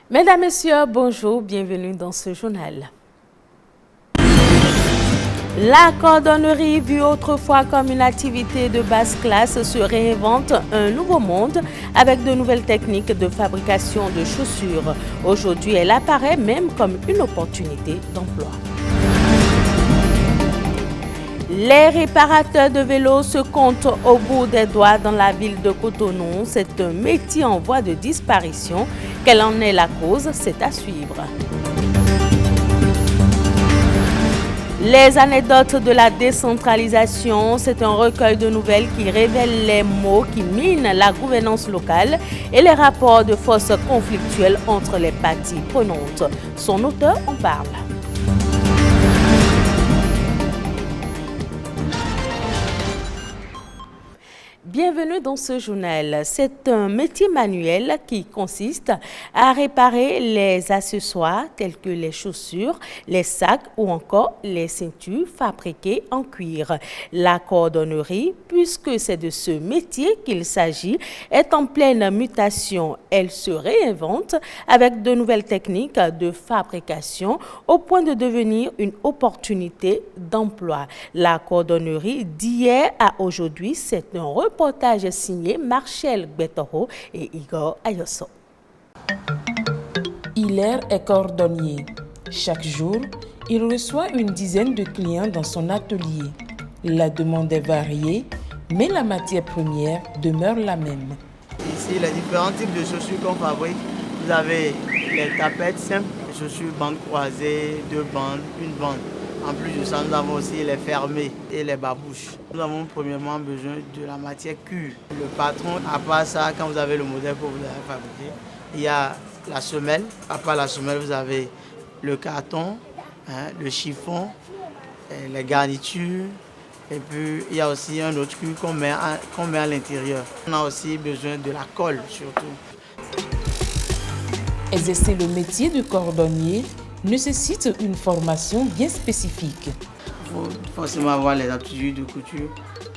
Mesdames, Messieurs, bonjour, bienvenue dans ce journal. La cordonnerie, vue autrefois comme une activité de basse classe, se réinvente un nouveau monde avec de nouvelles techniques de fabrication de chaussures. Aujourd'hui, elle apparaît même comme une opportunité d'emploi. Les réparateurs de vélos se comptent au bout des doigts dans la ville de Cotonou. C'est un métier en voie de disparition. Quelle en est la cause? C'est à suivre. Les anecdotes de la décentralisation, c'est un recueil de nouvelles qui révèle les maux qui minent la gouvernance locale et les rapports de force conflictuels entre les parties prenantes. Son auteur en parle. Bienvenue dans ce journal. C'est un métier manuel qui consiste à réparer les accessoires tels que les chaussures, les sacs ou encore les ceintures fabriquées en cuir. La cordonnerie, puisque c'est de ce métier qu'il s'agit, est en pleine mutation. Elle se réinvente avec de nouvelles techniques de fabrication au point de devenir une opportunité d'emploi. La cordonnerie d'hier à aujourd'hui, c'est un reportage signé Marcel Gbetoro et Igor Ayoso. Hilaire est cordonnier. Chaque jour, il reçoit une dizaine de clients dans son atelier. La demande est variée, mais la matière première demeure la même. Ici, les différents types de chaussures qu'on fabrique, vous avez les tapettes simples, les chaussures bandes croisées, 2 bandes, 1 bande. En plus de ça, nous avons aussi les fermés et les babouches. Nous avons premièrement besoin de la matière cuir. Le patron, à part ça, quand vous avez le modèle que vous avez fabriqué, il y a la semelle. À part la semelle, vous avez le carton, le chiffon, les garnitures. Et puis, il y a aussi un autre cuir qu'on met à l'intérieur. On a aussi besoin de la colle, surtout. Exercer le métier de cordonnier nécessite une formation bien spécifique. Il faut forcément avoir les aptitudes de couture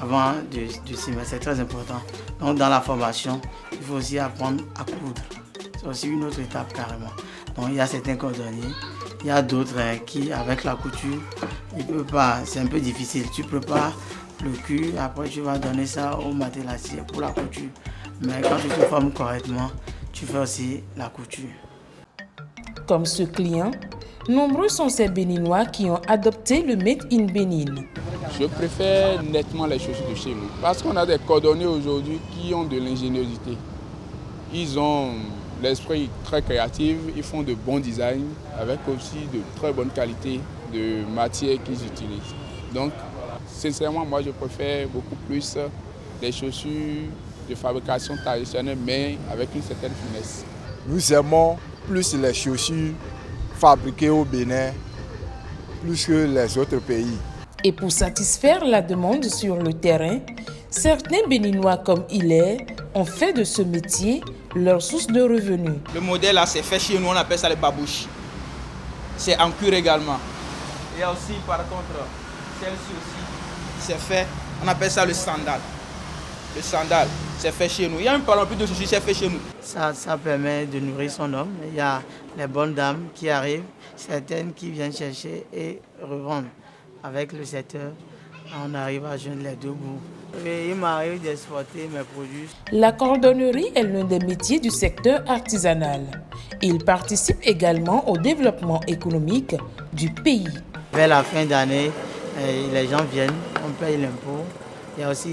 avant de s'y mettre, c'est très important. Donc dans la formation, il faut aussi apprendre à coudre. C'est aussi une autre étape carrément. Donc il y a certains cordonniers, il y a d'autres qui avec la couture, ils ne peuvent pas, c'est un peu difficile. Tu prépares le cuir, après tu vas donner ça au matelassier pour la couture. Mais quand tu te formes correctement, tu fais aussi la couture. Comme ce client, nombreux sont ces Béninois qui ont adopté le Made in Bénin. Je préfère nettement les chaussures de chez nous parce qu'on a des cordonniers aujourd'hui qui ont de l'ingéniosité. Ils ont l'esprit très créatif, ils font de bons designs avec aussi de très bonnes qualités de matière qu'ils utilisent. Donc, sincèrement, moi je préfère beaucoup plus les chaussures de fabrication traditionnelle mais avec une certaine finesse. Nous aimons plus les chaussures fabriquées au Bénin, plus que les autres pays. Et pour satisfaire la demande sur le terrain, certains Béninois comme Hilaire ont fait de ce métier leur source de revenus. Le modèle là, c'est fait chez nous, on appelle ça les babouches. C'est en cuir également. Il y a aussi par contre, celle-ci aussi, c'est fait, on appelle ça le sandal. Le sandal, c'est fait chez nous. Il y a même pas plus de chaussures, c'est fait chez nous. Ça permet de nourrir son homme. Il y a les bonnes dames qui arrivent, certaines qui viennent chercher et revendre. Avec le secteur, on arrive à joindre les deux bouts. Et il m'arrive d'exporter mes produits. La cordonnerie est l'un des métiers du secteur artisanal. Il participe également au développement économique du pays. Vers la fin d'année, les gens viennent, on paye l'impôt. Il y a aussi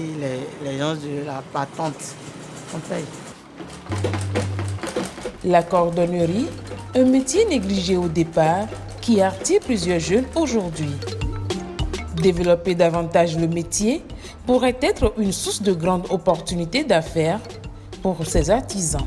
les gens de la patente qu'on paye. La cordonnerie, un métier négligé au départ qui attire plusieurs jeunes aujourd'hui. Développer davantage le métier pourrait être une source de grandes opportunités d'affaires pour ces artisans.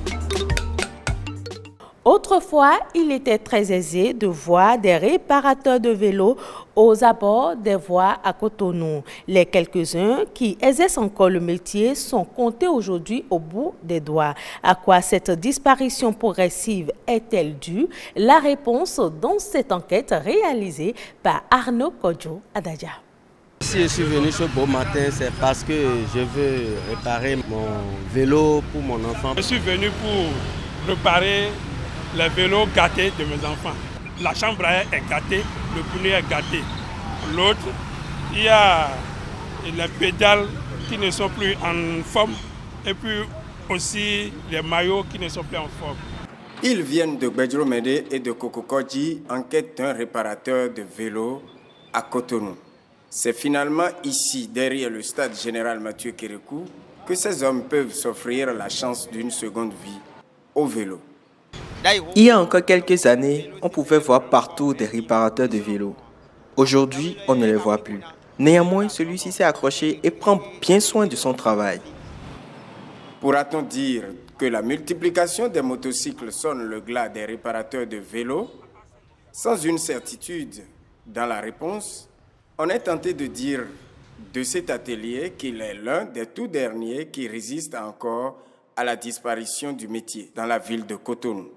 Autrefois, il était très aisé de voir des réparateurs de vélos aux abords des voies à Cotonou. Les quelques-uns qui exercent encore le métier sont comptés aujourd'hui au bout des doigts. À quoi cette disparition progressive est-elle due? La réponse dans cette enquête réalisée par Arnaud Kodjo Adadja. Si je suis venu ce beau matin, c'est parce que je veux réparer mon vélo pour mon enfant. Je suis venu pour réparer les vélos gâtés de mes enfants. La chambre à air est gâtée, le pneu est gâté. L'autre, il y a les pédales qui ne sont plus en forme et puis aussi les maillots qui ne sont plus en forme. Ils viennent de Bedjromede et de Kokokodji en quête d'un réparateur de vélos à Cotonou. C'est finalement ici, derrière le stade général Mathieu Kérékou, que ces hommes peuvent s'offrir la chance d'une seconde vie au vélo. Il y a encore quelques années, on pouvait voir partout des réparateurs de vélos. Aujourd'hui, on ne les voit plus. Néanmoins, celui-ci s'est accroché et prend bien soin de son travail. Pourra-t-on dire que la multiplication des motocycles sonne le glas des réparateurs de vélos? Sans une certitude dans la réponse, on est tenté de dire de cet atelier qu'il est l'un des tout derniers qui résiste encore à la disparition du métier dans la ville de Cotonou.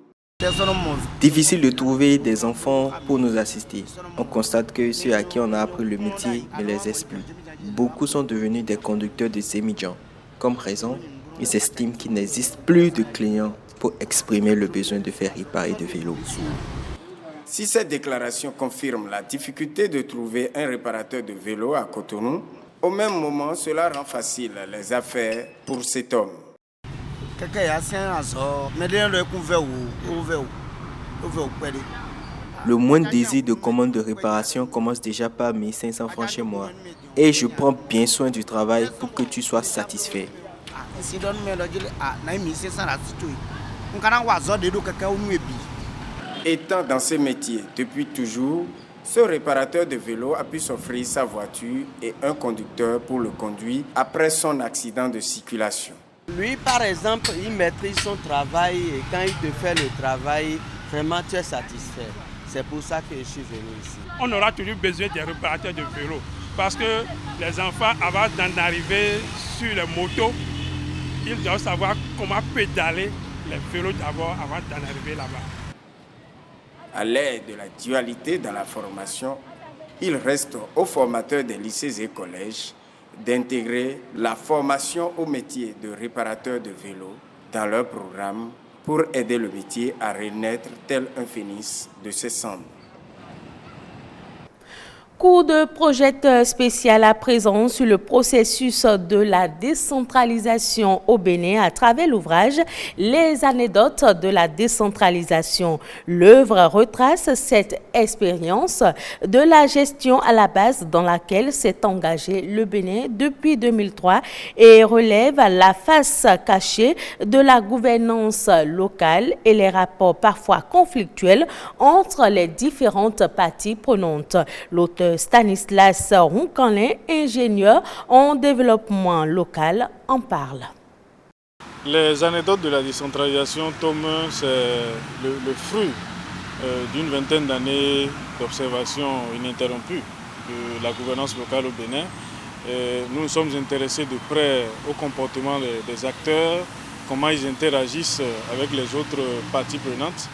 Difficile de trouver des enfants pour nous assister. On constate que ceux à qui on a appris le métier ne les aident plus. Beaucoup sont devenus des conducteurs de Sémidjan. Comme raison, ils estiment qu'il n'existe plus de clients pour exprimer le besoin de faire réparer des vélos. Si cette déclaration confirme la difficulté de trouver un réparateur de vélo à Cotonou, au même moment, cela rend facile les affaires pour cet homme. Le moindre désir de commande de réparation commence déjà par 1500 francs chez moi. Et je prends bien soin du travail pour que tu sois satisfait. Étant dans ce métier depuis toujours, ce réparateur de vélo a pu s'offrir sa voiture et un conducteur pour le conduire après son accident de circulation. Lui, par exemple, il maîtrise son travail et quand il te fait le travail, vraiment tu es satisfait. C'est pour ça que je suis venu ici. On aura toujours besoin des réparateurs de vélos parce que les enfants, avant d'en arriver sur les motos, ils doivent savoir comment pédaler les vélos d'abord avant d'en arriver là-bas. À l'ère de la dualité dans la formation, il reste aux formateurs des lycées et collèges d'intégrer la formation au métier de réparateur de vélo dans leur programme pour aider le métier à renaître tel un phénix de ses cendres. Coup de projecteur spécial à présent sur le processus de la décentralisation au Bénin à travers l'ouvrage Les anecdotes de la décentralisation. L'œuvre retrace cette expérience de la gestion à la base dans laquelle s'est engagé le Bénin depuis 2003 et relève la face cachée de la gouvernance locale et les rapports parfois conflictuels entre les différentes parties prenantes. L'auteur Stanislas Roncanlin, ingénieur en développement local, en parle. Les anecdotes de la décentralisation, tome 1, c'est le fruit d'une vingtaine d'années d'observation ininterrompue de la gouvernance locale au Bénin. Nous nous sommes intéressés de près au comportement des acteurs, comment ils interagissent avec les autres parties prenantes.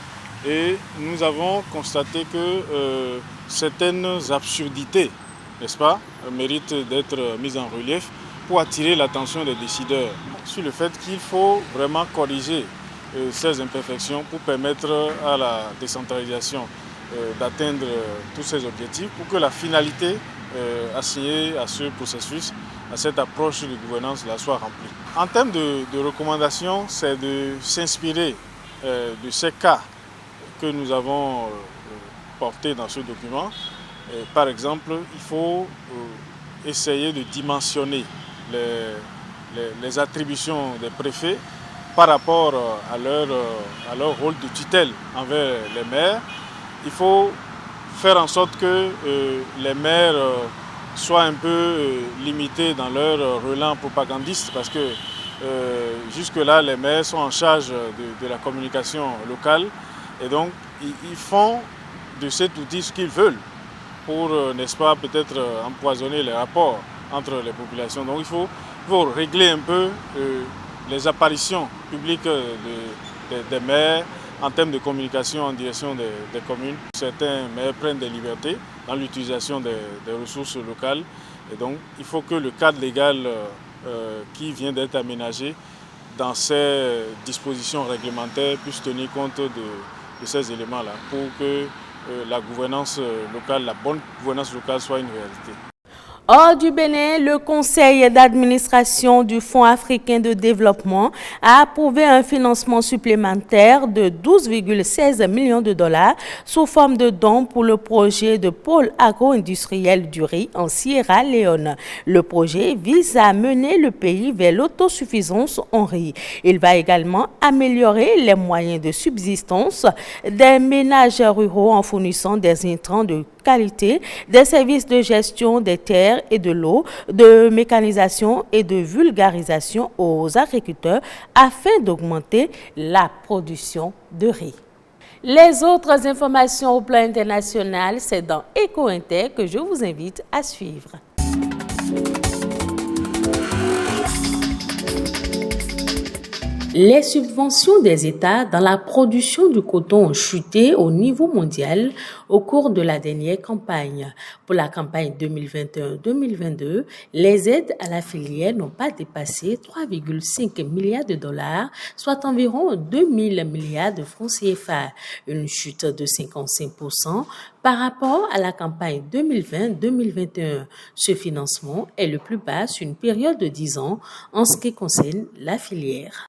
Et nous avons constaté que certaines absurdités, n'est-ce pas, méritent d'être mises en relief pour attirer l'attention des décideurs sur le fait qu'il faut vraiment corriger ces imperfections pour permettre à la décentralisation d'atteindre tous ces objectifs, pour que la finalité assignée à ce processus, à cette approche de gouvernance soit remplie. En termes de recommandations, c'est de s'inspirer de ces cas que nous avons portés dans ce document. Par exemple, il faut essayer de dimensionner les attributions des préfets par rapport à leur rôle de tutelle envers les maires. Il faut faire en sorte que les maires soient un peu limités dans leur relent propagandiste parce que jusque-là, les maires sont en charge de la communication locale. Et donc, ils font de cet outil ce qu'ils veulent pour, n'est-ce pas, peut-être empoisonner les rapports entre les populations. Donc, il faut régler un peu les apparitions publiques des maires en termes de communication en direction des communes. Certains maires prennent des libertés dans l'utilisation des ressources locales. Et donc, il faut que le cadre légal qui vient d'être aménagé dans ces dispositions réglementaires puisse tenir compte ces éléments-là pour que la gouvernance locale, la bonne gouvernance locale soit une réalité. Hors du Bénin, le conseil d'administration du Fonds africain de développement a approuvé un financement supplémentaire de 12,16 millions de dollars sous forme de dons pour le projet de pôle agro-industriel du riz en Sierra Leone. Le projet vise à mener le pays vers l'autosuffisance en riz. Il va également améliorer les moyens de subsistance des ménages ruraux en fournissant des intrants de qualité, des services de gestion des terres et de l'eau, de mécanisation et de vulgarisation aux agriculteurs afin d'augmenter la production de riz. Les autres informations au plan international, c'est dans Eco-Inter que je vous invite à suivre. Les subventions des États dans la production du coton ont chuté au niveau mondial au cours de la dernière campagne. Pour la campagne 2021-2022, les aides à la filière n'ont pas dépassé 3,5 milliards de dollars, soit environ 2 000 milliards de francs CFA, une chute de 55% par rapport à la campagne 2020-2021. Ce financement est le plus bas sur une période de 10 ans en ce qui concerne la filière.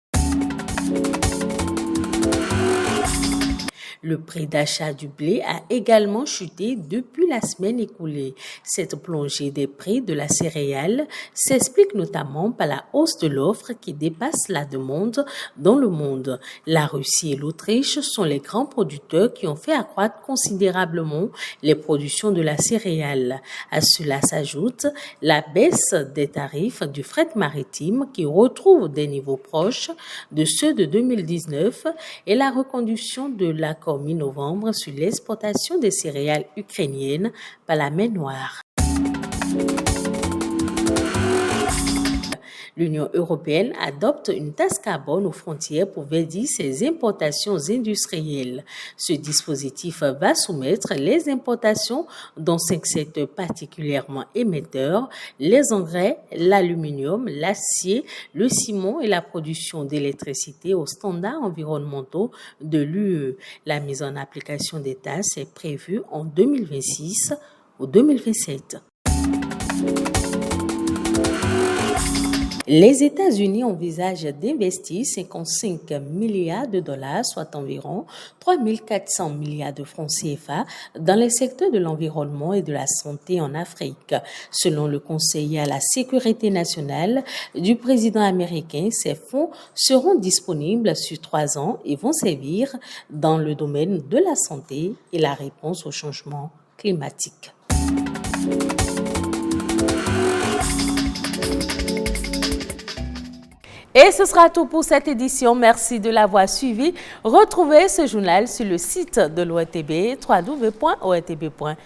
Le prix d'achat du blé a également chuté depuis la semaine écoulée. Cette plongée des prix de la céréale s'explique notamment par la hausse de l'offre qui dépasse la demande dans le monde. La Russie et l'Autriche sont les grands producteurs qui ont fait accroître considérablement les productions de la céréale. À cela s'ajoute la baisse des tarifs du fret maritime qui retrouve des niveaux proches de ceux de 2019 et la reconduction de l'accord mi-novembre sur l'exportation des céréales ukrainiennes par la mer Noire. L'Union européenne adopte une taxe carbone aux frontières pour verdir ses importations industrielles. Ce dispositif va soumettre les importations dans 5 secteurs particulièrement émetteurs, les engrais, l'aluminium, l'acier, le ciment et la production d'électricité aux standards environnementaux de l'UE. La mise en application des taxes est prévue en 2026 ou 2027. Les États-Unis envisagent d'investir 55 milliards de dollars, soit environ 3 400 milliards de francs CFA, dans les secteurs de l'environnement et de la santé en Afrique. Selon le conseiller à la sécurité nationale du président américain, ces fonds seront disponibles sur 3 ans et vont servir dans le domaine de la santé et la réponse au changement climatique. Et ce sera tout pour cette édition. Merci de l'avoir suivi. Retrouvez ce journal sur le site de l'ORTB, www.ortb.bj.